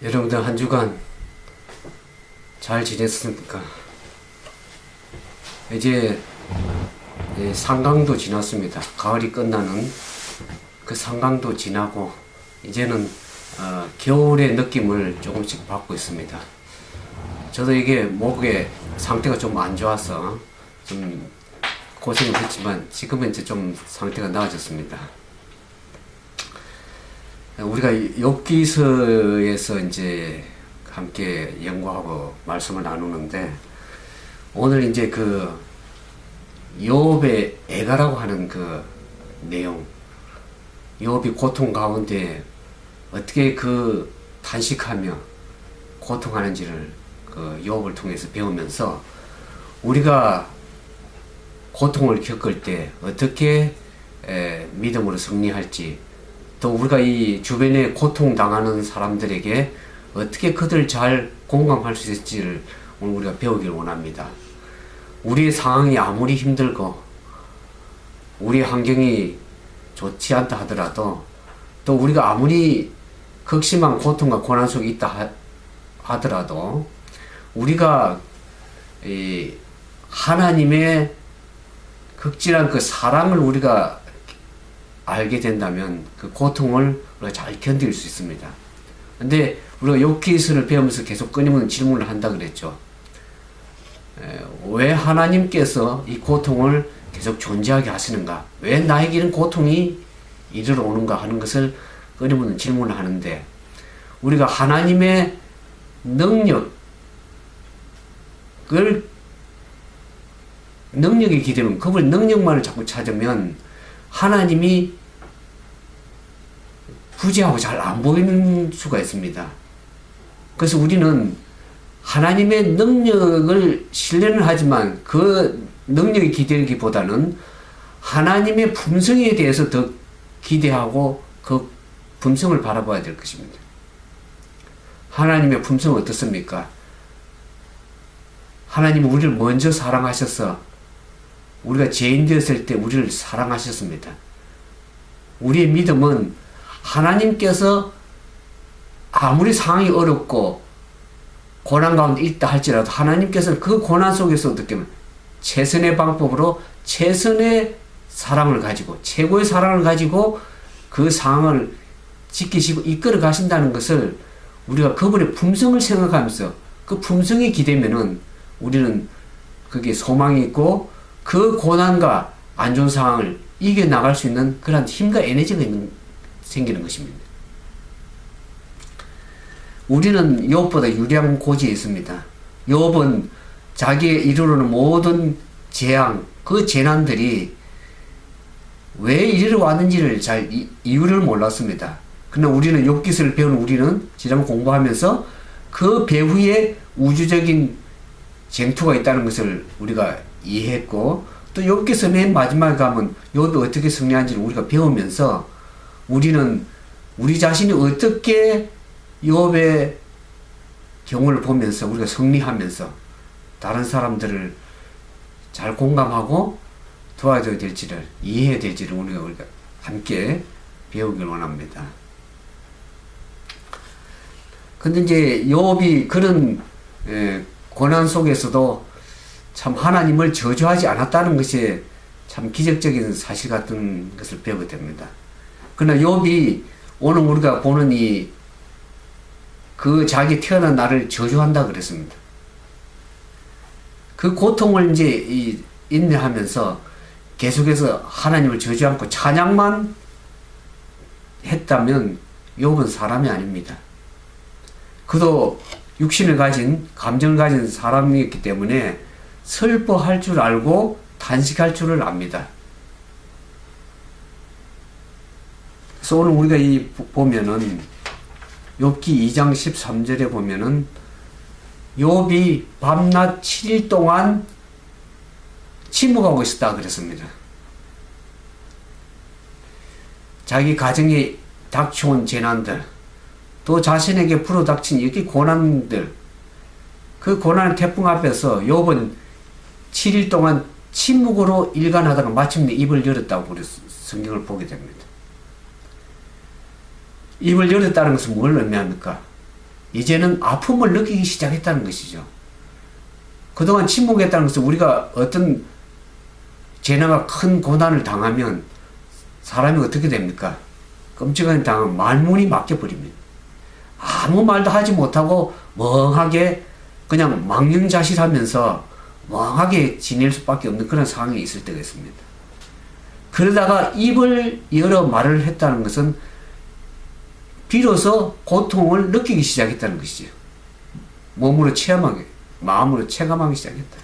여러분들 한 주간 잘 지냈습니까? 이제 상강도 지났습니다. 가을이 끝나는 그 상강도 지나고 이제는 겨울의 느낌을 조금씩 받고 있습니다. 저도 이게 목의 상태가 좀 안 좋아서 좀 고생을 했지만 지금은 이제 좀 상태가 나아졌습니다. 우리가 욥기서에서 이제 함께 연구하고 말씀을 나누는데, 오늘 이제 그 욥의 애가라고 하는 그 내용, 욥이 고통 가운데 어떻게 그 탄식하며 고통하는지를 그 욥을 통해서 배우면서 우리가 고통을 겪을 때 어떻게 믿음으로 승리할지, 또 우리가 이 주변에 고통당하는 사람들에게 어떻게 그들 잘 공감할 수 있을지를 오늘 우리가 배우기를 원합니다. 우리의 상황이 아무리 힘들고 우리 환경이 좋지 않다 하더라도, 또 우리가 아무리 극심한 고통과 고난 속에 있다 하더라도 우리가 이 하나님의 극진한 그 사랑을 우리가 알게 된다면 그 고통을 우리가 잘 견딜 수 있습니다. 근데 우리가 욥기서를 배우면서 계속 끊임없는 질문을 한다 그랬죠. 왜 하나님께서 이 고통을 계속 존재하게 하시는가? 왜 나에게는 고통이 이르러 오는가 하는 것을 끊임없는 질문을 하는데, 우리가 하나님의 능력에 기대면, 그분의 능력만을 자꾸 찾으면 하나님이 부재하고 잘 안 보이는 수가 있습니다. 그래서 우리는 하나님의 능력을 신뢰는 하지만 그 능력에 기대기보다는 하나님의 품성에 대해서 더 기대하고 그 품성을 바라봐야 될 것입니다. 하나님의 품성은 어떻습니까? 하나님은 우리를 먼저 사랑하셔서 우리가 죄인 되었을 때 우리를 사랑하셨습니다. 우리의 믿음은 하나님께서 아무리 상황이 어렵고 고난 가운데 있다 할지라도 하나님께서는 그 고난 속에서 어떻게 보면 최선의 방법으로 최선의 사랑을 가지고, 최고의 사랑을 가지고 그 상황을 지키시고 이끌어 가신다는 것을 우리가 그분의 품성을 생각하면서 그 품성에 기대면은 우리는 그게 소망이 있고 그 고난과 안 좋은 상황을 이겨나갈 수 있는 그런 힘과 에너지가 생기는 것입니다. 우리는 욥보다 유리한 고지에 있습니다. 욥은 자기에 이르러오는 모든 재앙, 그 재난들이 왜 이리로 왔는지를 잘 이유를 몰랐습니다. 그러나 우리는 욥기서를 배우는 우리는 지난 공부하면서 그 배후에 우주적인 쟁투가 있다는 것을 우리가 이해했고, 또 욥기서 맨 마지막에 가면 욥이 어떻게 승리한지를 우리가 배우면서 우리는 우리 자신이 어떻게 욥의 경우를 보면서 우리가 승리하면서 다른 사람들을 잘 공감하고 도와줘야 될지를, 이해해야 될지를 우리가 함께 배우길 원합니다. 근데 이제 욥이 그런 고난 속에서도 참 하나님을 저주하지 않았다는 것이 참 기적적인 사실 같은 것을 배우게 됩니다. 그러나 욥이 오늘 우리가 보는 그 자기 태어난 날을 저주한다 그랬습니다. 그 고통을 이제 인내하면서 계속해서 하나님을 저주 않고 찬양만 했다면 욥은 사람이 아닙니다. 그도 육신을 가진, 감정을 가진 사람이었기 때문에 슬퍼할 줄 알고 단식할 줄을 압니다. 그래서 오늘 우리가 보면은 욥기 2장 13절에 보면은 욥이 밤낮 7일 동안 침묵하고 있었다 그랬습니다. 자기 가정에 닥쳐온 재난들, 또 자신에게 불어닥친 이렇게 고난들, 그 고난 태풍 앞에서 욥은 7일 동안 침묵으로 일관하다가 마침내 입을 열었다고 우리 성경을 보게 됩니다. 입을 열었다는 것은 뭘 의미합니까? 이제는 아픔을 느끼기 시작했다는 것이죠. 그동안 침묵했다는 것은 우리가 어떤 재나가 큰 고난을 당하면 사람이 어떻게 됩니까? 끔찍한 당하면 말문이 막혀버립니다. 아무 말도 하지 못하고 멍하게 그냥 망령자실하면서 멍하게 지낼 수밖에 없는 그런 상황이 있을 때가 있습니다. 그러다가 입을 열어 말을 했다는 것은 비로소 고통을 느끼기 시작했다는 것이죠. 몸으로 체험하게, 마음으로 체감하기 시작했다.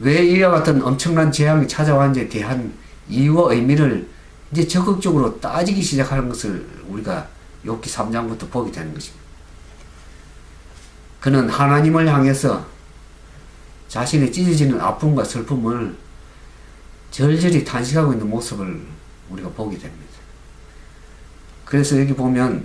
왜 이와 같은 엄청난 재앙이 찾아왔는지에 대한 이유와 의미를 이제 적극적으로 따지기 시작하는 것을 우리가 욥기 3장부터 보게 되는 것입니다. 그는 하나님을 향해서 자신의 찢어지는 아픔과 슬픔을 절절히 탄식하고 있는 모습을 우리가 보게 됩니다. 그래서 여기 보면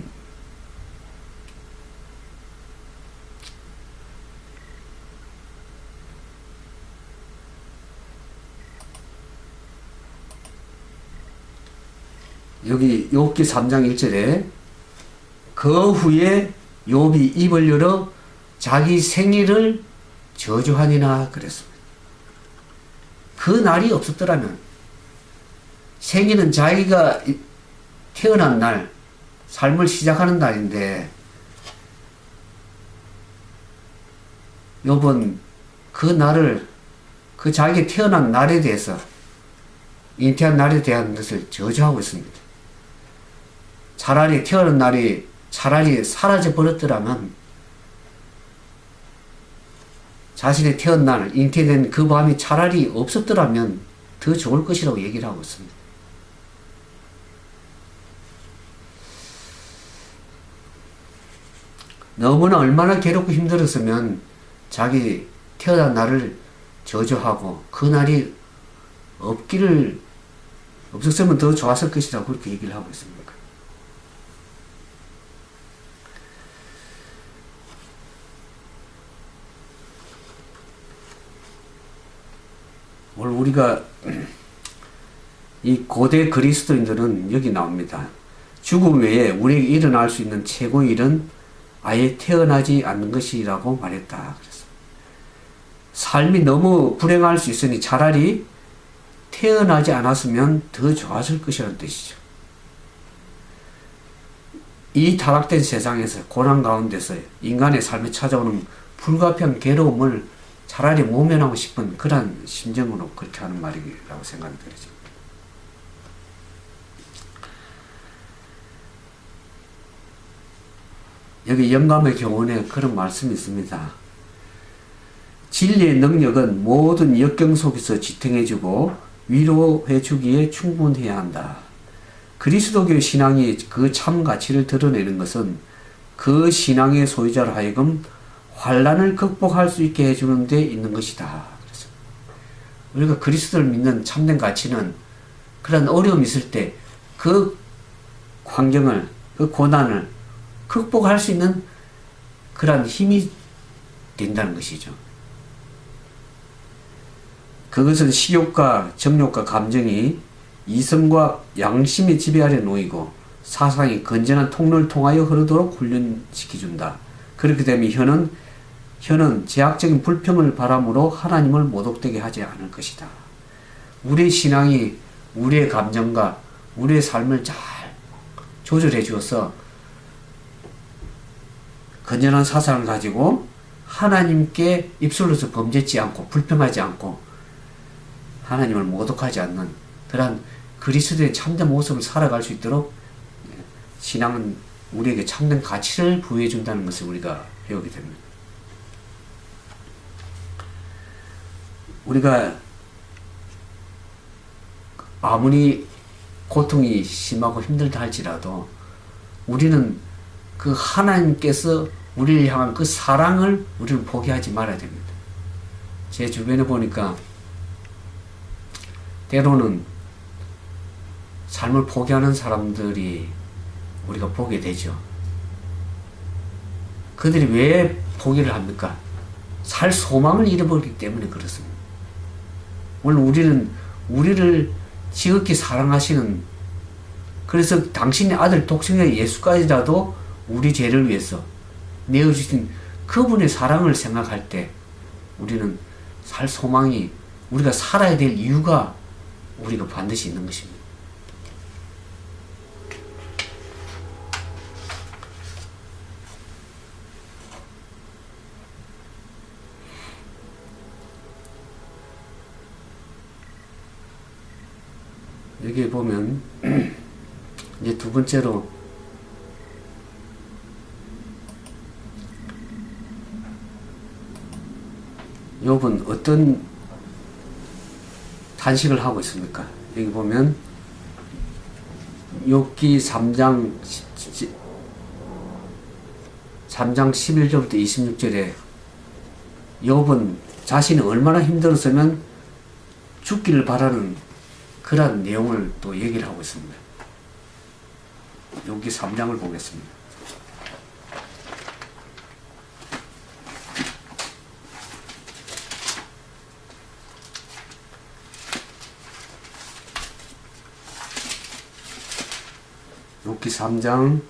여기 욥기 3장 1절에 그 후에 욥이 입을 열어 자기 생일을 저주하니라 그랬습니다. 그 날이 없었더라면 생일은 자기가 태어난 날, 삶을 시작하는 날인데 욥은 그 날을, 그 자기가 태어난 날에 대해서, 잉태한 날에 대한 것을 저주하고 있습니다. 차라리 태어난 날이 차라리 사라져 버렸더라면, 자신의 태어난 날, 잉태된 그 밤이 차라리 없었더라면 더 좋을 것이라고 얘기를 하고 있습니다. 너무나 얼마나 괴롭고 힘들었으면 자기 태어난 날을 저주하고 그 날이 없었으면 더 좋았을 것이라고 그렇게 얘기를 하고 있습니다. 오늘 우리가 이 고대 그리스도인들은 여기 나옵니다. 죽음 외에 우리에게 일어날 수 있는 최고의 일은 아예 태어나지 않는 것이라고 말했다. 그래서 삶이 너무 불행할 수 있으니 차라리 태어나지 않았으면 더 좋았을 것이라는 뜻이죠. 이 타락된 세상에서 고난 가운데서 인간의 삶에 찾아오는 불가피한 괴로움을 차라리 모면하고 싶은 그런 심정으로 그렇게 하는 말이라고 생각이 들어요. 여기 영감의 교훈에 그런 말씀이 있습니다. 진리의 능력은 모든 역경 속에서 지탱해주고 위로해주기에 충분해야 한다. 그리스도교 신앙이 그 참 가치를 드러내는 것은 그 신앙의 소유자로 하여금 환난을 극복할 수 있게 해주는 데 있는 것이다. 그래서 우리가 그리스도를 믿는 참된 가치는 그런 어려움이 있을 때 그 환경을, 그 고난을 극복할 수 있는 그런 힘이 된다는 것이죠. 그것은 식욕과 정욕과 감정이 이성과 양심의 지배 아래 놓이고 사상이 건전한 통로를 통하여 흐르도록 훈련시켜준다. 그렇게 되면 혀는 제약적인 불평을 바람으로 하나님을 모독되게 하지 않을 것이다. 우리의 신앙이 우리의 감정과 우리의 삶을 잘 조절해 주어서 건전한 사상을 가지고 하나님께 입술로서 범죄치 않고 불평하지 않고 하나님을 모독하지 않는 그러한 그리스도의 참된 모습을 살아갈 수 있도록 신앙은 우리에게 참된 가치를 부여해 준다는 것을 우리가 배우게 됩니다. 우리가 아무리 고통이 심하고 힘들다 할지라도 우리는 그 하나님께서 우리를 향한 그 사랑을 우리는 포기하지 말아야 됩니다. 제 주변에 보니까 때로는 삶을 포기하는 사람들이 우리가 보게 되죠. 그들이 왜 포기를 합니까? 살 소망을 잃어버리기 때문에 그렇습니다. 물론 우리는 우리를 지극히 사랑하시는, 그래서 당신의 아들 독생자 예수까지라도 우리 죄를 위해서 내어주신 그분의 사랑을 생각할 때 우리는 살 소망이, 우리가 살아야 될 이유가 우리가 반드시 있는 것입니다. 여기 보면 이제 두 번째로 욥은 어떤 탄식을 하고 있습니까? 여기 보면 욥기 3장 11절부터 26절에 욥은 자신이 얼마나 힘들었으면 죽기를 바라는 그런 내용을 또 얘기를 하고 있습니다. 욥기 3장을 보겠습니다. 욥기 3장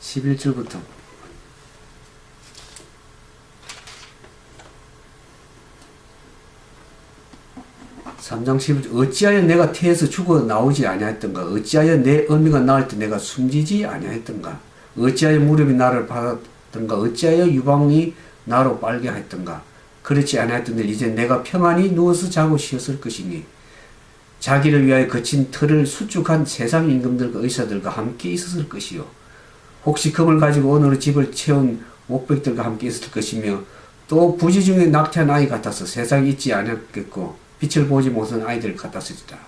11절부터 3장 11절 어찌하여 내가 태에서 죽어 나오지 아니하였던가 어찌하여 내 어미가 낳을 때 내가 숨지지 아니하였던가 어찌하여 무릎이 나를 받았던가 어찌하여 유방이 나로 빨게 하였던가 그렇지 아니하였던데 이제 내가 평안히 누워서 자고 쉬었을 것이니 자기를 위하여 거친 틀을 수축한 세상 임금들과 의사들과 함께 있었을 것이요 혹시 금을 가지고 오늘의 집을 채운 목백들과 함께 있었을 것이며 또 부지 중에 낙태한 아이 같아서 세상에 있지 않았겠고 빛을 보지 못한 아이들 같았으리라.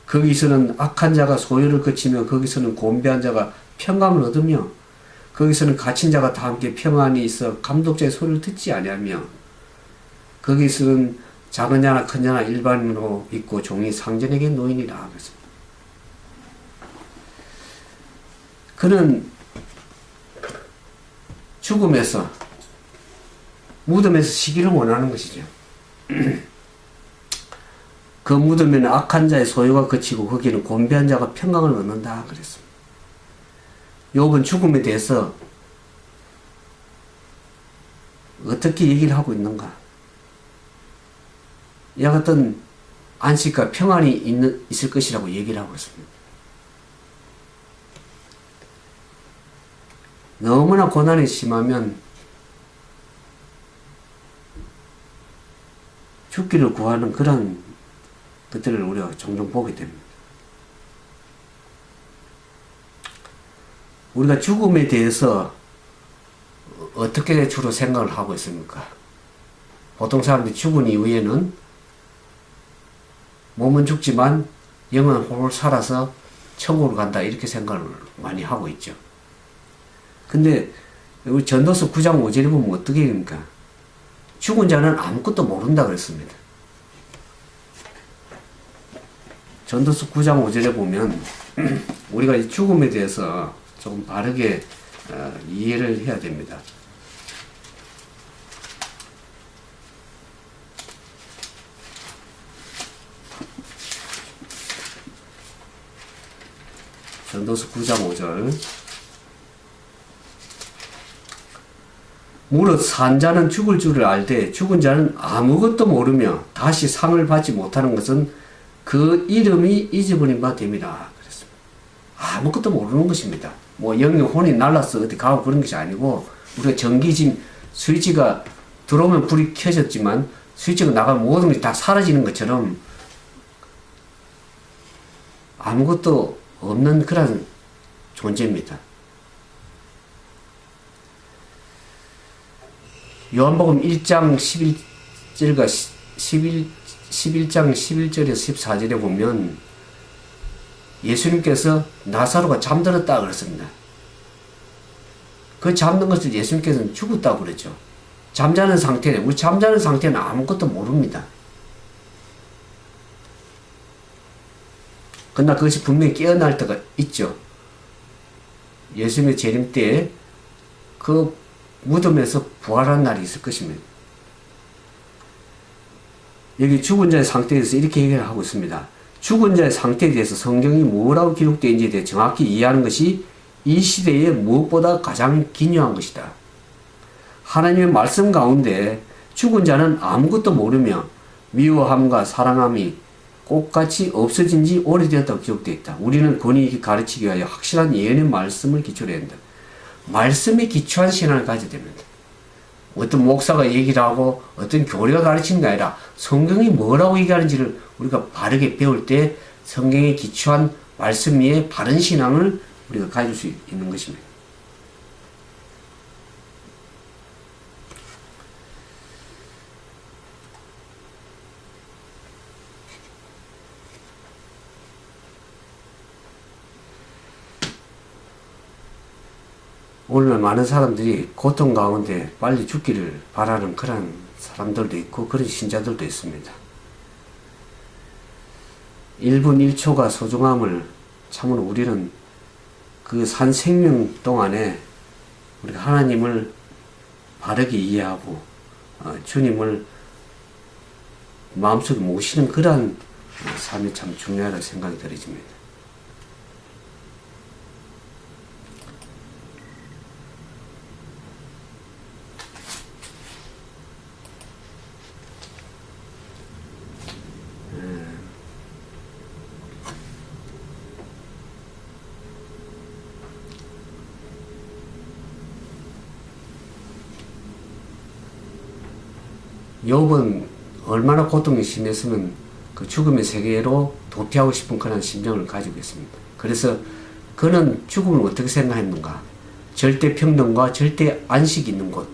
거기서는 악한 자가 소유를 거치며 거기서는 곤배한 자가 평강을 얻으며 거기서는 갇힌 자가 다 함께 평안히 있어 감독자의 소리를 듣지 아니하며 거기서는 작은 자나 큰 자나 일반으로 있고 종이 상전에게 노인이라. 그는 죽음에서 무덤에서 시기를 원하는 것이죠. 그 무덤에는 악한 자의 소유가 그치고 거기는 곤배한 자가 평강을 얻는다 그랬습니다. 욥은 죽음에 대해서 어떻게 얘기를 하고 있는가? 이와 같은 안식과 평안이 있을 것이라고 얘기를 하고 있습니다. 너무나 고난이 심하면 죽기를 구하는 그런 것들을 우리가 종종 보게 됩니다. 우리가 죽음에 대해서 어떻게 주로 생각을 하고 있습니까? 보통 사람들이 죽은 이후에는 몸은 죽지만 영은 홀 살아서 천국으로 간다 이렇게 생각을 많이 하고 있죠. 근데 우리 전도서 9장 5절에 보면 어떻게 됩니까? 죽은 자는 아무것도 모른다 그랬습니다. 전도서 9장 5절에 보면 우리가 이 죽음에 대해서 조금 바르게 이해를 해야 됩니다. 전도서 9장 5절 무릇 산 자는 죽을 줄을 알되 죽은 자는 아무것도 모르며 다시 상을 받지 못하는 것은 그 이름이 잊어버린 바 됨이라 그랬습니다. 아무것도 모르는 것입니다. 뭐 영영 혼이 날라서 어디 가고 그런 것이 아니고 우리가 전기진 스위치가 들어오면 불이 켜졌지만 스위치가 나가면 모든 것이 다 사라지는 것처럼 아무것도 없는 그런 존재입니다. 요한복음 1장 11절과 11장 11절에서 14절에 보면 예수님께서 나사로가 잠들었다 그랬습니다. 그 잠든 것을 예수님께서는 죽었다고 그랬죠. 잠자는 상태는, 우리 잠자는 상태는 아무것도 모릅니다. 그러나 그것이 분명히 깨어날 때가 있죠. 예수님의 재림 때에 그 무덤에서 부활한 날이 있을 것입니다. 여기 죽은 자의 상태에 대해서 이렇게 얘기를 하고 있습니다. 죽은 자의 상태에 대해서 성경이 뭐라고 기록되어 있는지에 대해 정확히 이해하는 것이 이 시대에 무엇보다 가장 기묘한 것이다. 하나님의 말씀 가운데 죽은 자는 아무것도 모르며 미워함과 사랑함이 꽃같이 없어진 지 오래되었다고 기록되어 있다. 우리는 권위 가르치기 위하여 확실한 예언의 말씀을 기초로 해야 한다. 말씀에 기초한 신앙을 가져야 됩니다. 어떤 목사가 얘기를 하고 어떤 교리가 가르치는 게 아니라 성경이 뭐라고 얘기하는지를 우리가 바르게 배울 때 성경에 기초한 말씀 위에 바른 신앙을 우리가 가질 수 있는 것입니다. 오늘날 많은 사람들이 고통 가운데 빨리 죽기를 바라는 그런 사람들도 있고 그런 신자들도 있습니다. 1분 1초가 소중함을 참으로 우리는 그 산 생명 동안에 우리가 하나님을 바르게 이해하고 주님을 마음속에 모시는 그러한 삶이 참 중요하다고 생각이 들어집니다. 욥은 얼마나 고통이 심했으면 그 죽음의 세계로 도피하고 싶은 그런 심정을 가지고 있습니다. 그래서 그는 죽음을 어떻게 생각했는가? 절대 평등과 절대 안식이 있는 곳,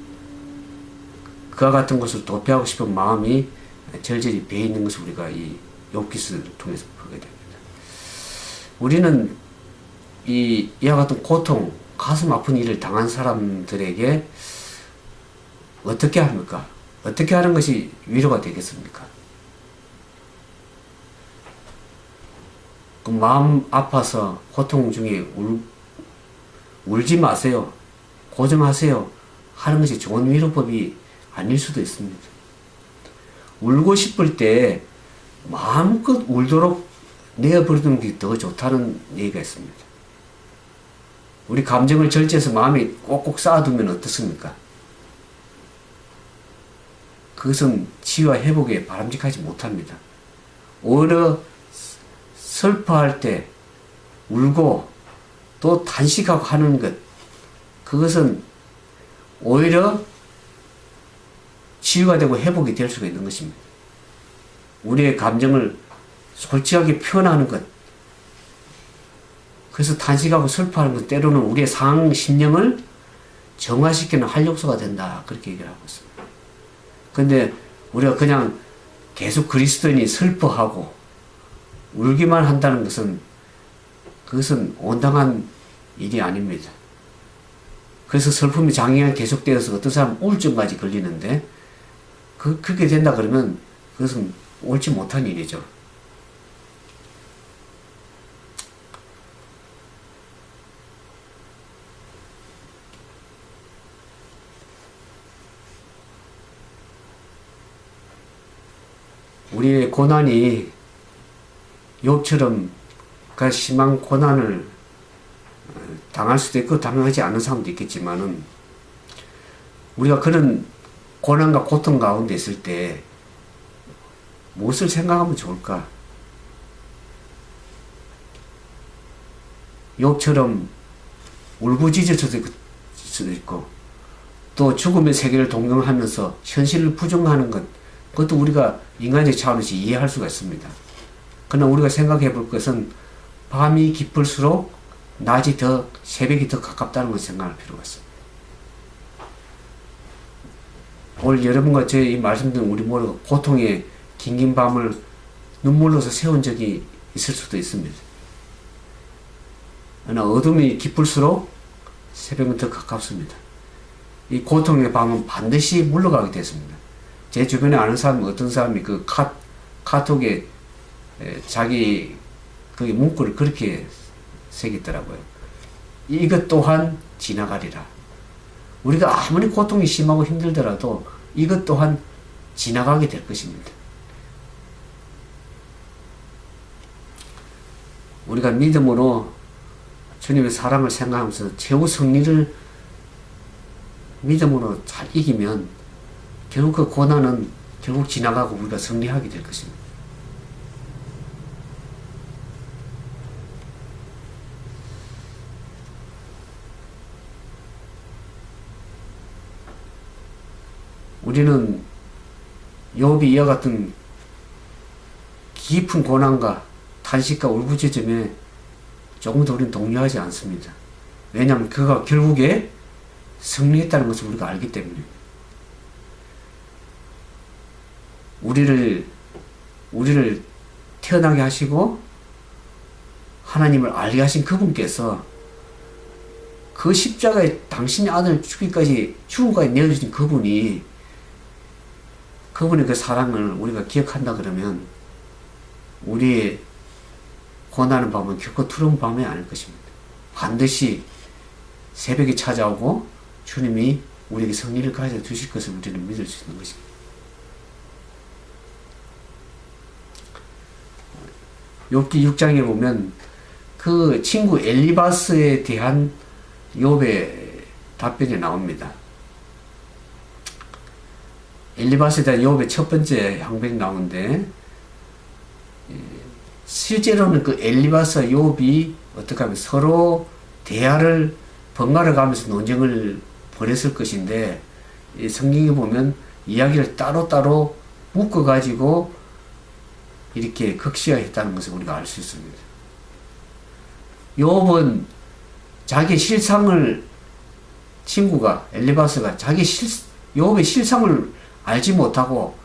그와 같은 곳을 도피하고 싶은 마음이 절절히 배어 있는 것을 우리가 이 욥기서를 통해서 보게 됩니다. 우리는 이와 같은 고통, 가슴 아픈 일을 당한 사람들에게 어떻게 합니까? 어떻게 하는 것이 위로가 되겠습니까? 그 마음 아파서 고통 중에 울지 마세요. 고정하세요. 하는 것이 좋은 위로법이 아닐 수도 있습니다. 울고 싶을 때 마음껏 울도록 내어버리는 게 더 좋다는 얘기가 있습니다. 우리 감정을 절제해서 마음에 꼭꼭 쌓아두면 어떻습니까? 그것은 치유와 회복에 바람직하지 못합니다. 오히려 슬퍼할 때 울고 또 단식하고 하는 것, 그것은 오히려 치유가 되고 회복이 될 수가 있는 것입니다. 우리의 감정을 솔직하게 표현하는 것, 그래서 단식하고 슬퍼하는 것, 때로는 우리의 상황, 심령을 정화시키는 활력소가 된다, 그렇게 얘기를 하고 있습니다. 근데 우리가 그냥 계속 그리스도인이 슬퍼하고 울기만 한다는 것은 그것은 온당한 일이 아닙니다. 그래서 슬픔이 장기간 계속되어서 어떤 사람은 우울증까지 걸리는데 그렇게 된다 그러면 그것은 옳지 못한 일이죠. 우리의 고난이 욥처럼 그 심한 고난을 당할 수도 있고 당하지 않은 사람도 있겠지만은 우리가 그런 고난과 고통 가운데 있을 때 무엇을 생각하면 좋을까? 욥처럼 울부짖을 수도 있고 또 죽음의 세계를 동경하면서 현실을 부정하는 것, 그것도 우리가 인간적 차원에서 이해할 수가 있습니다. 그러나 우리가 생각해 볼 것은 밤이 깊을수록 낮이 더, 새벽이 더 가깝다는 것을 생각할 필요가 있습니다. 오늘 여러분과 제 이 말씀드린 우리 모두가 고통의 긴긴 밤을 눈물로서 세운 적이 있을 수도 있습니다. 그러나 어둠이 깊을수록 새벽은 더 가깝습니다. 이 고통의 밤은 반드시 물러가게 됐습니다. 제 주변에 아는 사람이 어떤 사람이 그 카톡에 자기 그 문구를 그렇게 새겼더라고요. 이것 또한 지나가리라. 우리가 아무리 고통이 심하고 힘들더라도 이것 또한 지나가게 될 것입니다. 우리가 믿음으로 주님의 사랑을 생각하면서 최후 승리를 믿음으로 잘 이기면 결국 그 고난은 결국 지나가고 우리가 승리하게 될 것입니다. 우리는 욥이 이어갔던 깊은 고난과 탄식과 울부짖음에 조금도 우리는 동요하지 않습니다. 왜냐하면 그가 결국에 승리했다는 것을 우리가 알기 때문에. 우리를 태어나게 하시고 하나님을 알게 하신 그분께서 그 십자가에 당신의 아들을 죽음까지 내어주신 그분의 그 사랑을 우리가 기억한다 그러면 우리의 고난의 밤은 결코 두려운 밤이 아닐 것입니다. 반드시 새벽이 찾아오고 주님이 우리에게 승리를 가져 주실 것을 우리는 믿을 수 있는 것입니다. 욥기 6장에 보면 그 친구 엘리바스에 대한 욥의 답변이 나옵니다. 엘리바스에 대한 욥의 첫 번째 항변이 나오는데, 실제로는 그 엘리바스와 욥이 어떻게 하면 서로 대화를 번갈아 가면서 논쟁을 벌였을 것인데, 이 성경에 보면 이야기를 따로따로 묶어가지고 이렇게 극시화했다는 것을 우리가 알 수 있습니다. 욥은 자기 실상을, 친구가 엘리바스가 욥의 실상을 알지 못하고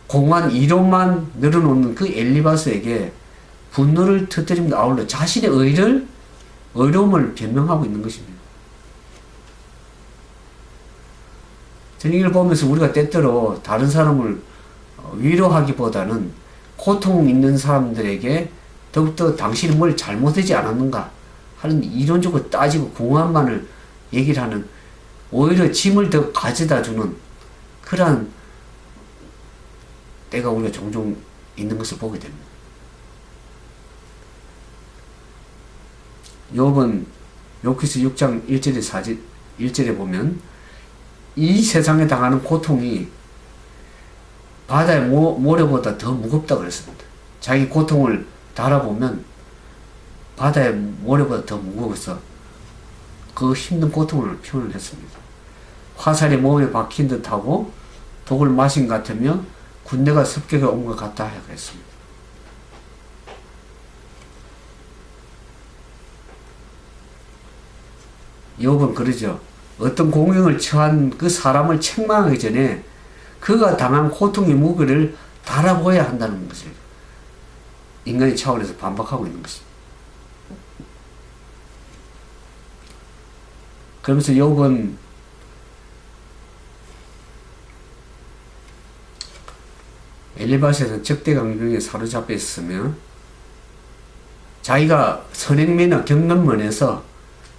공한 이론만 늘어놓는 그 엘리바스에게 분노를 터뜨리면서 아울러 자신의 의로움을 변명하고 있는 것입니다. 저녁을 보면서 우리가 때때로 다른 사람을 위로하기보다는 고통 있는 사람들에게 더욱더 당신이 뭘 잘못하지 않았는가 하는 이론적으로 따지고 공안만을 얘기를 하는, 오히려 짐을 더 가져다 주는 그러한 때가 우리가 종종 있는 것을 보게 됩니다. 욥은 욥기서 6장 1절에 보면 이 세상에 당하는 고통이 바다의 모래보다 더 무겁다 그랬습니다. 자기 고통을 달아보면 바다의 모래보다 더 무거워서 그 힘든 고통을 표현을 했습니다. 화살이 몸에 박힌 듯하고 독을 마신 것 같으며 군대가 습격에 온 것 같다 하고 했습니다. 욥은 그러죠. 어떤 공경을 처한 그 사람을 책망하기 전에 그가 당한 고통의 무게를 달아보아야 한다는 것을 인간의 차원에서 반박하고 있는 것입니다. 그러면서 욥은 엘리바스에서 적대강경에 사로잡혀 있으며 자기가 선행면허 경건면에서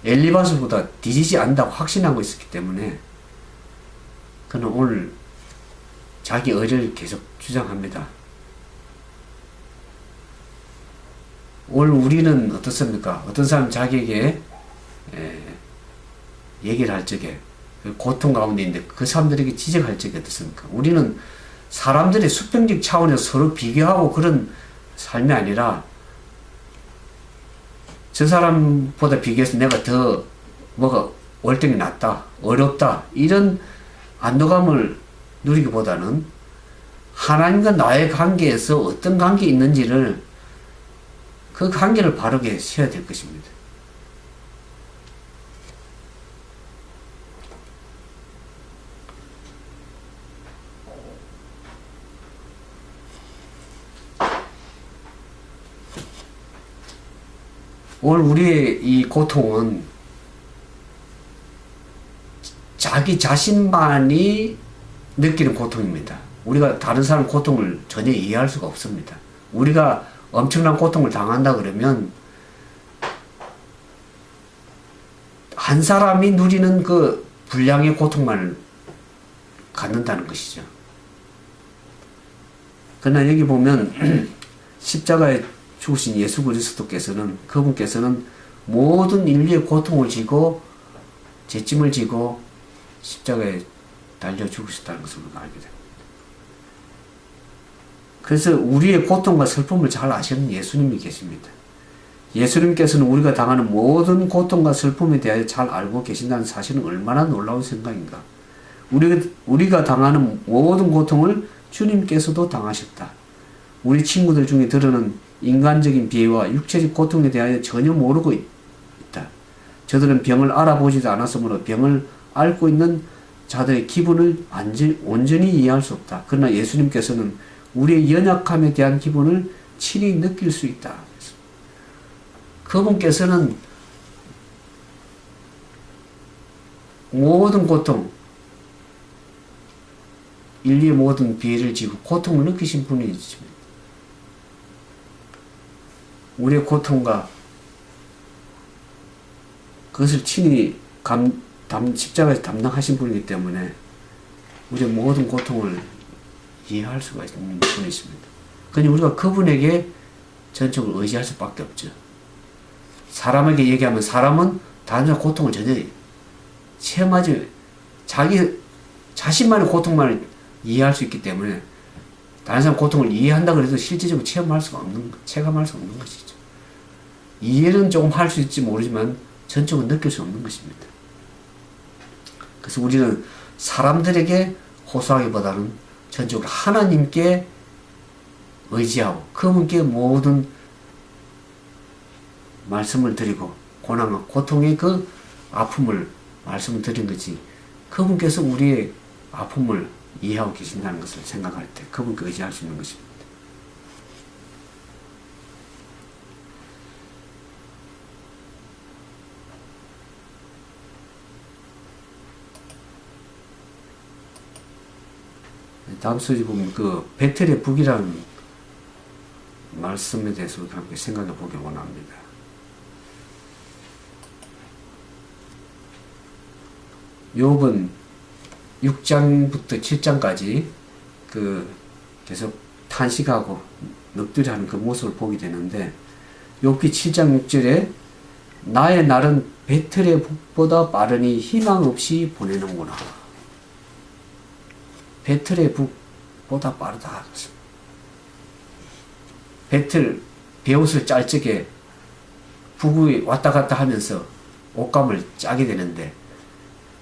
엘리바스보다 뒤지지 않는다고 확신하고 있었기 때문에 그는 오늘 자기 의를 계속 주장합니다. 오늘 우리는 어떻습니까? 어떤 사람 자기에게 얘기를 할 적에 고통 가운데 있는데 그 사람들에게 지적할 적에 어떻습니까? 우리는 사람들의 수평적 차원에서 서로 비교하고 그런 삶이 아니라 저 사람보다 비교해서 내가 더 뭐가 월등히 낫다, 어렵다 이런 안도감을 누리기보다는 하나님과 나의 관계에서 어떤 관계 있는지를 그 관계를 바르게 세워야 될 것입니다. 오늘 우리의 이 고통은 자기 자신만이 느끼는 고통입니다. 우리가 다른 사람 고통을 전혀 이해할 수가 없습니다. 우리가 엄청난 고통을 당한다 그러면 한 사람이 누리는 그 분량의 고통만을 갖는다는 것이죠. 그러나 여기 보면 십자가에 죽으신 예수 그리스도께서는 그분께서는 모든 인류의 고통을 지고 죄짐을 지고 십자가에 달려 죽으셨다는 것을 우리가 알게 됩니다. 그래서 우리의 고통과 슬픔을 잘 아시는 예수님이 계십니다. 예수님께서는 우리가 당하는 모든 고통과 슬픔에 대하여 잘 알고 계신다는 사실은 얼마나 놀라운 생각인가. 우리가 당하는 모든 고통을 주님께서도 당하셨다. 우리 친구들 중에 들어는 인간적인 비애와 육체적 고통에 대하여 전혀 모르고 있다. 저들은 병을 알아보지도 않았으므로 병을 앓고 있는 자들의 기분을 온전히 이해할 수 없다. 그러나 예수님께서는 우리의 연약함에 대한 기분을 친히 느낄 수 있다. 그분께서는 모든 고통, 인류의 모든 비애를 지고 고통을 느끼신 분이십니다. 우리의 고통과 그것을 친히 십자가에서 담당하신 분이기 때문에 우리의 모든 고통을 이해할 수가 있는 분이십니다. 그러니 우리가 그분에게 전적으로 의지할 수밖에 없죠. 사람에게 얘기하면 사람은 다른 사람 고통을 전혀 체험하지, 자신만의 고통만을 이해할 수 있기 때문에 다른 사람 고통을 이해한다고 해도 실질적으로 체감할 수가 없는 것이죠. 이해는 조금 할 수 있을지 모르지만 전적으로 느낄 수 없는 것입니다. 그래서 우리는 사람들에게 호소하기보다는 전적으로 하나님께 의지하고 그분께 모든 말씀을 드리고 고난과 고통의 그 아픔을 말씀을 드린 거지, 그분께서 우리의 아픔을 이해하고 계신다는 것을 생각할 때 그분께 의지할 수 있는 것입니다. 다음 소리 보면 그 베텔의 북이라는 말씀에 대해서 함께 생각해 보기 원합니다. 욥은 6장부터 7장까지 그 계속 탄식하고 넋두리하는 그 모습을 보게 되는데, 욥기 7장 6절에 나의 날은 베텔의 북보다 빠르니 희망 없이 보내는구나. 베텔의 북보다 빠르다. 베텔 베옷을 짤 적에 북이 왔다 갔다 하면서 옷감을 짜게 되는데,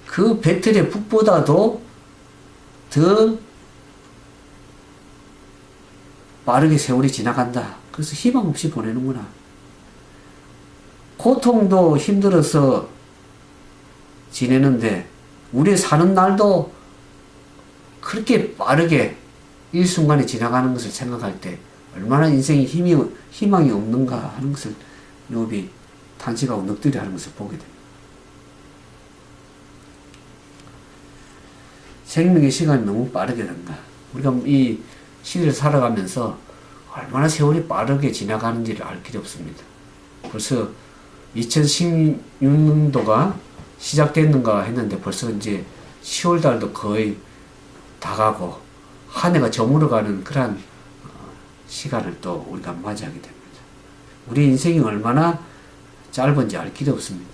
그 베텔의 북보다도 더 빠르게 세월이 지나간다. 그래서 희망 없이 보내는구나. 고통도 힘들어서 지내는데 우리 사는 날도 그렇게 빠르게 일순간에 지나가는 것을 생각할 때 얼마나 인생이 희망이 없는가 하는 것을 욥이 탄식하고 넋두리 하는 것을 보게 됩니다. 생명의 시간이 너무 빠르게 간다. 우리가 이 시대를 살아가면서 얼마나 세월이 빠르게 지나가는지를 알 필요 없습니다. 벌써 2016년도가 시작됐는가 했는데 벌써 이제 10월달도 거의 다 가고 한 해가 저물어가는 그런 시간을 또 우리가 맞이하게 됩니다. 우리 인생이 얼마나 짧은지 알 길이 없습니다.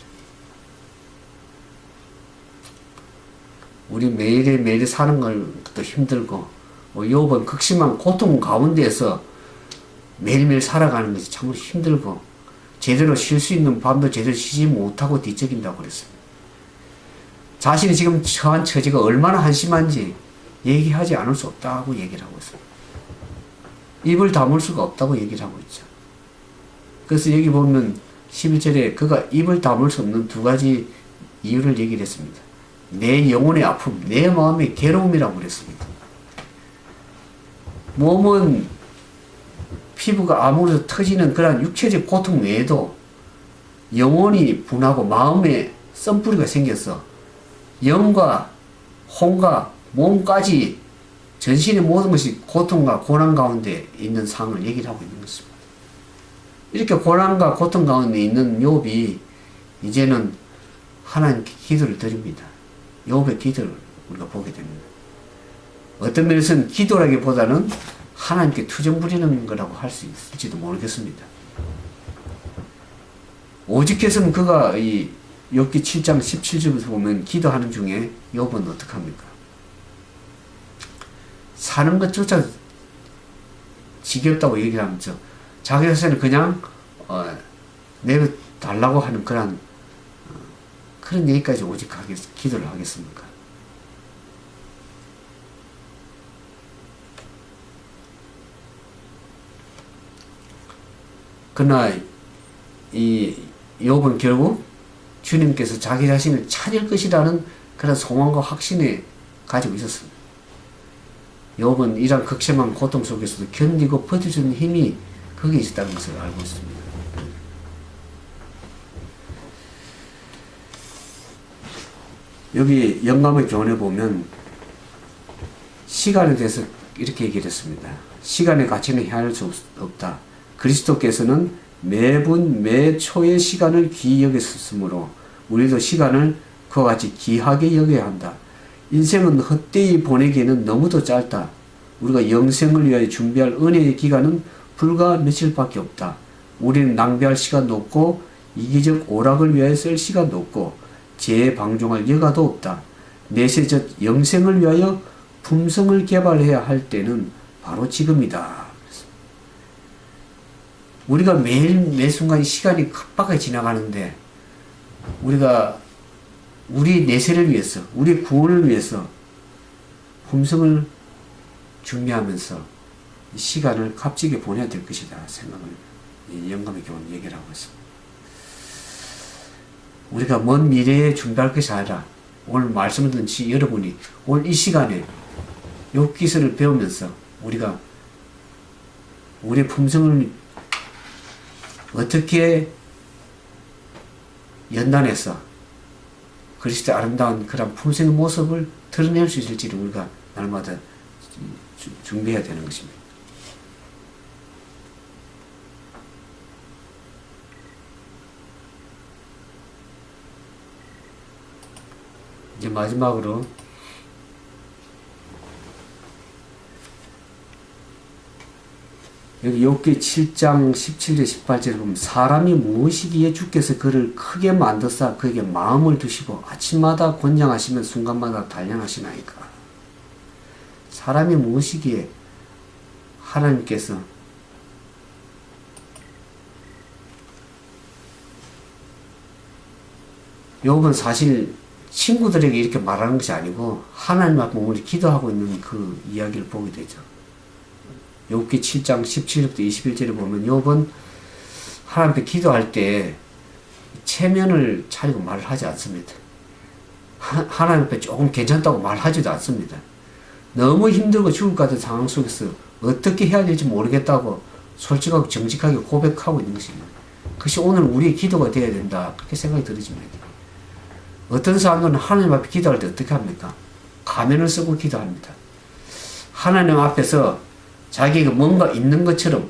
우리 매일매일 사는 것도 힘들고, 욥은 극심한 고통 가운데에서 매일매일 살아가는 것이 참 힘들고, 제대로 쉴 수 있는 밤도 제대로 쉬지 못하고 뒤척인다고 그랬습니다. 자신이 지금 처한 처지가 얼마나 한심한지 얘기하지 않을 수 없다고 얘기를 하고 있습니다. 입을 다물 수가 없다고 얘기를 하고 있죠. 그래서 여기 보면 11절에 그가 입을 다물 수 없는 두 가지 이유를 얘기를 했습니다. 내 영혼의 아픔, 내 마음의 괴로움이라고 그랬습니다. 몸은 피부가 아무래도 터지는 그런 육체적 고통 외에도 영혼이 분하고 마음에 썬뿌리가 생겨서 영과 혼과 몸까지 전신의 모든 것이 고통과 고난 가운데 있는 상을 얘기를 하고 있는 것입니다. 이렇게 고난과 고통 가운데 있는 욥이 이제는 하나님께 기도를 드립니다. 욥의 기도를 우리가 보게 됩니다. 어떤 면에서는 기도라기보다는 하나님께 투정 부리는 거라고 할 수 있을지도 모르겠습니다. 오직했으면 그가 이 욥기 7장 17절부터 보면 기도하는 중에 욥은 어떡합니까? 사는 것조차 지겹다고 얘기를 하면서 자기 자신을 그냥 내가 달라고 하는 그런 얘기까지 오직 기도를 하겠습니까? 그러나 이 욥은 결국 주님께서 자기 자신을 찾을 것이라는 그런 소망과 확신을 가지고 있었습니다. 욥은 이런 극심한 고통 속에서도 견디고 버텨주는 힘이 거기에 있었다는 것을 알고 있습니다. 여기 영감의 교훈에 보면 시간에 대해서 이렇게 얘기를 했습니다. 시간의 가치는 헤아릴 수 없다. 그리스도께서는 매분 매초의 시간을 귀히 여겼으므로 우리도 시간을 그와 같이 귀하게 여겨야 한다. 인생은 헛되이 보내기에는 너무도 짧다. 우리가 영생을 위하여 준비할 은혜의 기간은 불과 며칠밖에 없다. 우리는 낭비할 시간도 없고 이기적 오락을 위하여 쓸 시간도 없고 재방종할 여가도 없다. 내세적 영생을 위하여 품성을 개발해야 할 때는 바로 지금이다. 우리가 매 순간 시간이 급하게 지나가는데 우리가 우리 내세를 위해서, 우리 구원을 위해서 품성을 준비하면서 시간을 값지게 보내야 될 것이다 생각을 영감의 교훈 얘기를 하고 있습니다. 우리가 먼 미래에 준비할 것이 아니라 오늘 말씀을 듣는 여러분이 오늘 이 시간에 욥기서를 배우면서 우리가 우리의 품성을 어떻게 연단해서 그리스도의 아름다운 그런 품성의 모습을 드러낼 수 있을지를 우리가 날마다 준비해야 되는 것입니다. 이제 마지막으로 여기 욥기 7장 17절 18절에 보면 사람이 무엇이기에 주께서 그를 크게 만드사 그에게 마음을 두시고 아침마다 권장하시면 순간마다 단련하시나이까. 사람이 무엇이기에 하나님께서 욥은 사실 친구들에게 이렇게 말하는 것이 아니고 하나님 앞에 우리 기도하고 있는 그 이야기를 보게 되죠. 욥기 7장 17절부터 21절에 보면 욥은 하나님 앞에 기도할 때 체면을 차리고 말을 하지 않습니다. 하나님 앞에 조금 괜찮다고 말하지도 않습니다. 너무 힘들고 죽을 것 같은 상황 속에서 어떻게 해야 될지 모르겠다고 솔직하고 정직하게 고백하고 있는 것입니다. 그것이 오늘 우리의 기도가 되어야 된다. 그렇게 생각이 들어집니다. 어떤 사람들은 하나님 앞에 기도할 때 어떻게 합니까? 가면을 쓰고 기도합니다. 하나님 앞에서 자기가 뭔가 있는 것처럼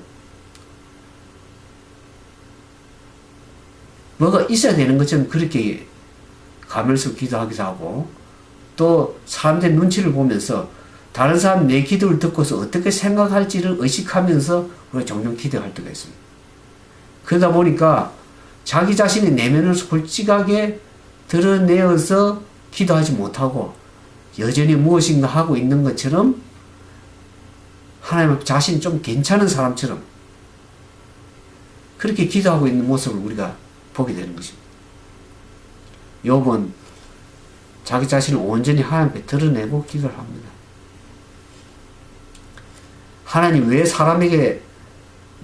뭐가 있어야 되는 것처럼 그렇게 가면을 쓰고 기도하기도 하고 또 사람들의 눈치를 보면서 다른 사람 내 기도를 듣고서 어떻게 생각할지를 의식하면서 우리가 종종 기도할 때가 있습니다. 그러다 보니까 자기 자신의 내면을 솔직하게 드러내어서 기도하지 못하고 여전히 무엇인가 하고 있는 것처럼 하나님 자신이 좀 괜찮은 사람처럼 그렇게 기도하고 있는 모습을 우리가 보게 되는 것입니다. 욥은 자기 자신을 온전히 하나님 앞에 드러내고 기도를 합니다. 하나님 왜 사람에게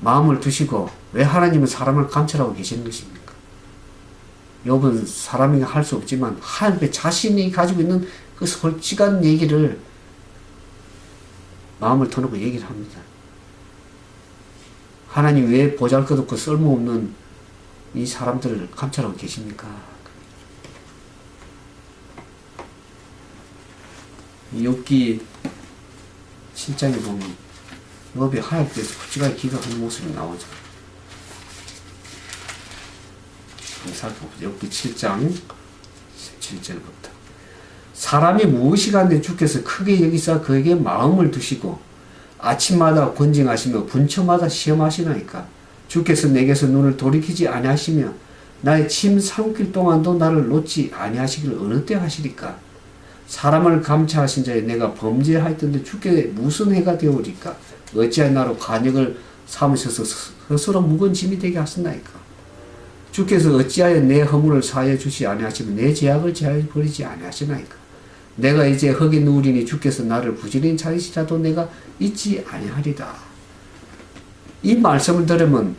마음을 두시고 왜 하나님은 사람을 감찰하고 계시는 것입니까? 욥은 사람에게 할 수 없지만 하나님 앞에 자신이 가지고 있는 그 솔직한 얘기를 마음을 터놓고 얘기를 합니다. 하나님 왜 보잘것없고 쓸모없는 이 사람들을 감찰하고 계십니까? 욥기 7장에 보면 욥이 하나님께서 솔직하게 기도하는 모습이 나오죠. 한번 살펴보죠. 욥기 7장 17절부터 사람이 무엇이간데 주께서 크게 여기사 그에게 마음을 두시고 아침마다 권징하시며 분초마다 시험하시나이까. 주께서 내게서 눈을 돌이키지 아니하시며 나의 침 삼킬 동안도 나를 놓지 아니하시기를 어느 때 하시리까? 사람을 감찰하신 자에 내가 범죄하였던데 주께 무슨 해가 되오리까? 어찌하여 나로 간역을 삼으셔서 스스로 무거운 짐이 되게 하셨나이까? 주께서 어찌하여 내 허물을 사하여 주시 아니하시면 내 죄악을 제하여 버리지 아니하시나이까? 내가 이제 흙에 누우리니 주께서 나를 부지런히 찾으시라도 내가 잊지 아니하리다. 이 말씀을 들으면,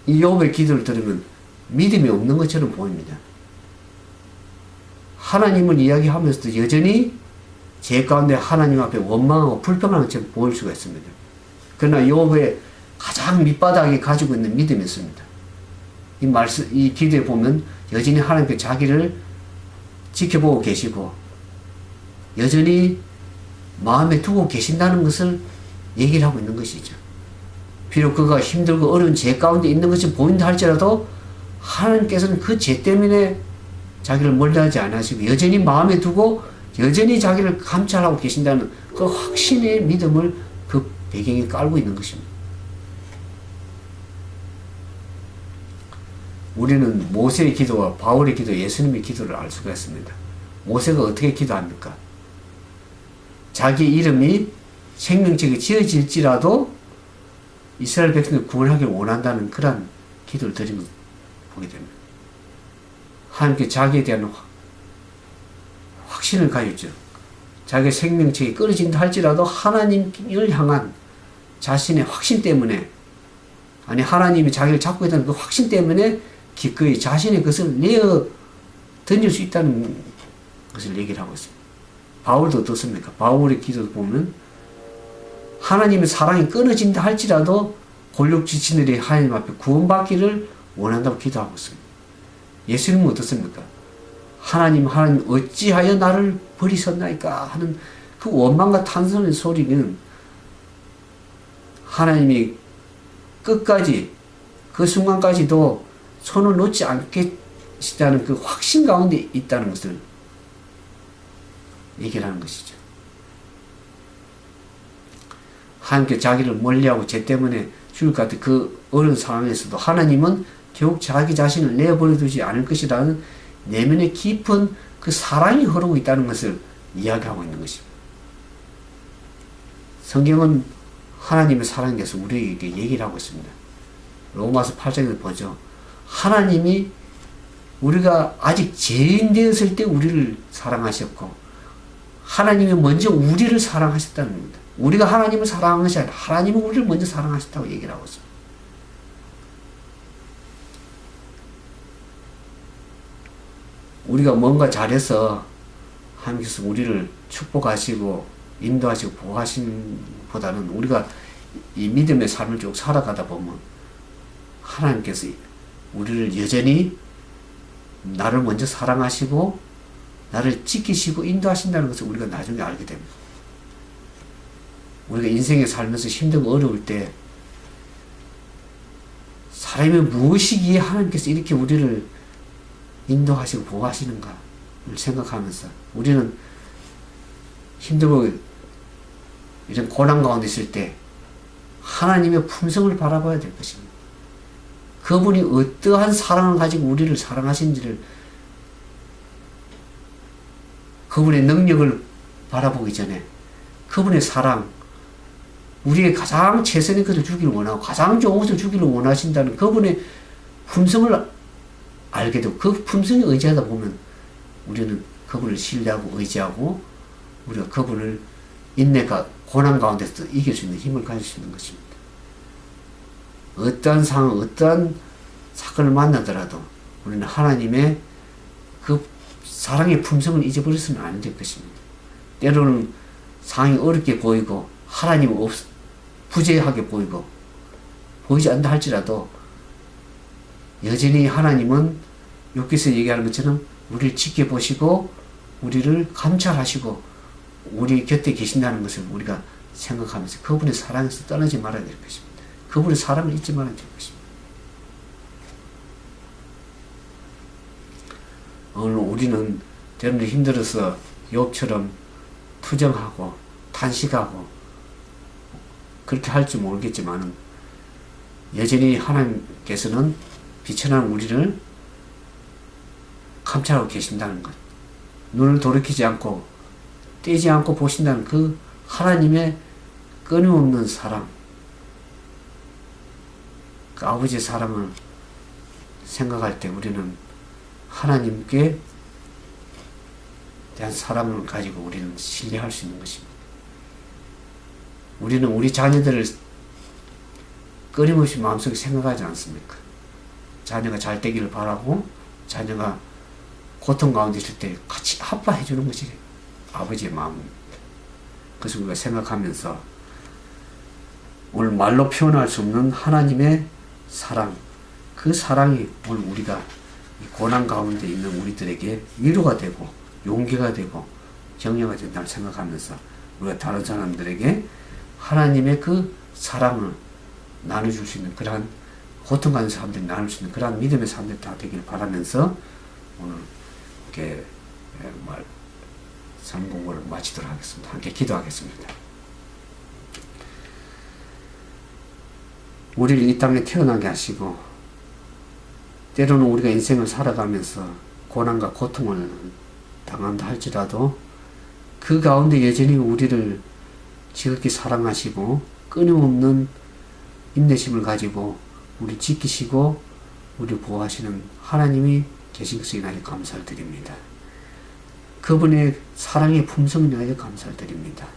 이 욥의 기도를 들으면 믿음이 없는 것처럼 보입니다. 하나님을 이야기하면서도 여전히 제 가운데 하나님 앞에 원망하고 불평하는 것처럼 보일 수가 있습니다. 그러나 욥의 가장 밑바닥에 가지고 있는 믿음이 있습니다. 이 기도에 보면 여전히 하나님께 자기를 지켜보고 계시고 여전히 마음에 두고 계신다는 것을 얘기를 하고 있는 것이죠. 비록 그가 힘들고 어려운 죄 가운데 있는 것이 보인다 할지라도 하나님께서는 그 죄 때문에 자기를 멀리하지 않으시고 여전히 마음에 두고 여전히 자기를 감찰하고 계신다는 그 확신의 믿음을 그 배경에 깔고 있는 것입니다. 우리는 모세의 기도와 바울의 기도, 예수님의 기도를 알 수가 있습니다. 모세가 어떻게 기도합니까? 자기 이름이 생명책에 지어질지라도 이스라엘 백성을 구원하길 원한다는 그런 기도를 드린 걸 보게 됩니다. 하나님께 자기에 대한 확신을 가졌죠. 자기의 생명책이 끊어진다 할지라도 하나님을 향한 자신의 확신 때문에, 아니 하나님이 자기를 잡고 있다는 그 확신 때문에 기꺼이 자신의 것을 내어 던질 수 있다는 것을 얘기를 하고 있습니다. 바울도 어떻습니까? 바울의 기도도 보면 하나님의 사랑이 끊어진다 할지라도 골육 지친들이 하나님 앞에 구원받기를 원한다고 기도하고 있습니다. 예수님은 어떻습니까? 하나님 어찌하여 나를 버리셨나이까 하는 그 원망과 탄성의 소리는 하나님이 끝까지 그 순간까지도 손을 놓지 않겠다는 그 확신 가운데 있다는 것을 얘기를 하는 것이죠. 하나님께 자기를 멀리하고 죄 때문에 죽을 것 같은 그 어려운 상황에서도 하나님은 결국 자기 자신을 내버려 두지 않을 것이라는 내면의 깊은 그 사랑이 흐르고 있다는 것을 이야기하고 있는 것입니다. 성경은 하나님의 사랑에 대해서 우리에게 얘기를 하고 있습니다. 로마서 8장에서 보죠. 하나님이 우리가 아직 죄인 되었을 때 우리를 사랑하셨고 하나님이 먼저 우리를 사랑하셨다는 겁니다. 우리가 하나님을 사랑한 것이 아니라 하나님은 우리를 먼저 사랑하셨다고 얘기를 하고 있습니다. 우리가 뭔가 잘해서 하나님께서 우리를 축복하시고 인도하시고 보호하신 보다는 우리가 이 믿음의 삶을 쭉 살아가다 보면 하나님께서 우리를 여전히 나를 먼저 사랑하시고 나를 지키시고 인도하신다는 것을 우리가 나중에 알게 됩니다. 우리가 인생에 살면서 힘들고 어려울 때 사람이 무엇이기에 하나님께서 이렇게 우리를 인도하시고 보호하시는가를 생각하면서 우리는 힘들고 이런 고난 가운데 있을 때 하나님의 품성을 바라봐야 될 것입니다. 그분이 어떠한 사랑을 가지고 우리를 사랑하신지를, 그분의 능력을 바라보기 전에 그분의 사랑, 우리의 가장 최선의 것을 주기를 원하고 가장 좋은 것을 주기를 원하신다는 그분의 품성을 알게 되고 그 품성에 의지하다 보면 우리는 그분을 신뢰하고 의지하고 우리가 그분을 인내가 고난 가운데서 이길 수 있는 힘을 가질 수 있는 것입니다. 어떠한 상황, 어떠한 사건을 만나더라도 우리는 하나님의 그 사랑의 품성을 잊어버려서는 안 될 것입니다. 때로는 상황이 어렵게 보이고 하나님은 부재하게 보이지 않다 할지라도 여전히 하나님은 욥기서 얘기하는 것처럼 우리를 지켜보시고 우리를 감찰하시고 우리 곁에 계신다는 것을 우리가 생각하면서 그분의 사랑에서 떠나지 말아야 될 것입니다. 그분의 사랑을 잊지 말아야 될 것입니다. 오늘 우리는 때로는 힘들어서 욥처럼 투정하고 탄식하고 그렇게 할지 모르겠지만 여전히 하나님께서는 비천한 우리를 감찰하고 계신다는 것. 눈을 돌이키지 않고 떼지 않고 보신다는 그 하나님의 끊임없는 사랑, 그 아버지의 사랑을 생각할 때 우리는 하나님께 대한 사랑을 가지고 우리는 신뢰할 수 있는 것입니다. 우리는 우리 자녀들을 끊임없이 마음속에 생각하지 않습니까? 자녀가 잘 되기를 바라고 자녀가 고통 가운데 있을 때 같이 아파해 주는 것이 아버지의 마음입니다. 그래서 우리가 생각하면서 오늘 말로 표현할 수 없는 하나님의 사랑, 그 사랑이 오늘 우리가 이 고난 가운데 있는 우리들에게 위로가 되고 용기가 되고 격려가 된다고 생각하면서 우리가 다른 사람들에게 하나님의 그 사랑을 나눠줄 수 있는 그러한 고통받는 사람들이 나눌 수 있는 그러한 믿음의 사람들이 다 되기를 바라면서 오늘 이렇게 선공부를 마치도록 하겠습니다. 함께 기도하겠습니다. 우리를 이 땅에 태어나게 하시고 때로는 우리가 인생을 살아가면서 고난과 고통을 당한다 할지라도 그 가운데 여전히 우리를 지극히 사랑하시고 끊임없는 인내심을 가지고 우리 지키시고 우리 보호하시는 하나님이 계신 것에 인하여 감사를 드립니다. 그분의 사랑의 품성에 인하여 감사를 드립니다.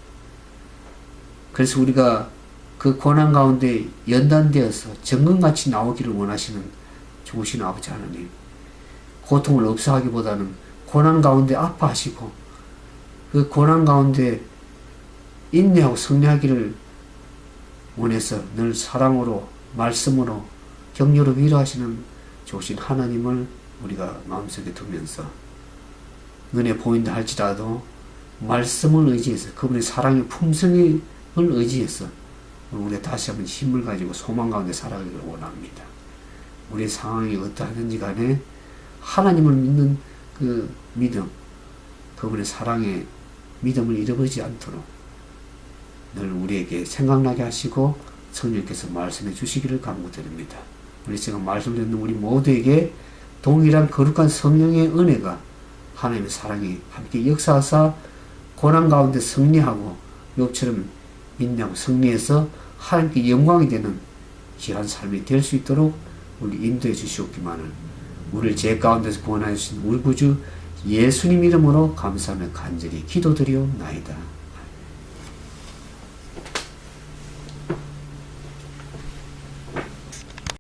그래서 우리가 그 고난 가운데 연단되어서 정금같이 나오기를 원하시는 좋으신 아버지 하나님, 고통을 없어하기보다는 고난 가운데 아파하시고 그 고난 가운데 인내하고 승리하기를 원해서 늘 사랑으로 말씀으로 격려로 위로하시는 좋으신 하나님을 우리가 마음속에 두면서 눈에 보인다 할지라도 말씀을 의지해서 그분의 사랑의 품성을 의지해서 우리가 다시 한번 힘을 가지고 소망 가운데 살아가기를 원합니다. 우리의 상황이 어떠하든지 간에 하나님을 믿는 그 믿음, 그분의 사랑의 믿음을 잃어버리지 않도록 늘 우리에게 생각나게 하시고 성령께서 말씀해 주시기를 간구드립니다. 우리 지금 말씀 듣는 우리 모두에게 동일한 거룩한 성령의 은혜가 하나님의 사랑이 함께 역사하사 고난 가운데 승리하고 욥처럼 인내하고 승리해서 하나님께 영광이 되는 귀한 삶이 될 수 있도록 우리 인도해 주시옵기만을 우리를 죄 가운데서 구원하여 주신 우리 구주 예수님 이름으로 감사하며 간절히 기도드리옵나이다.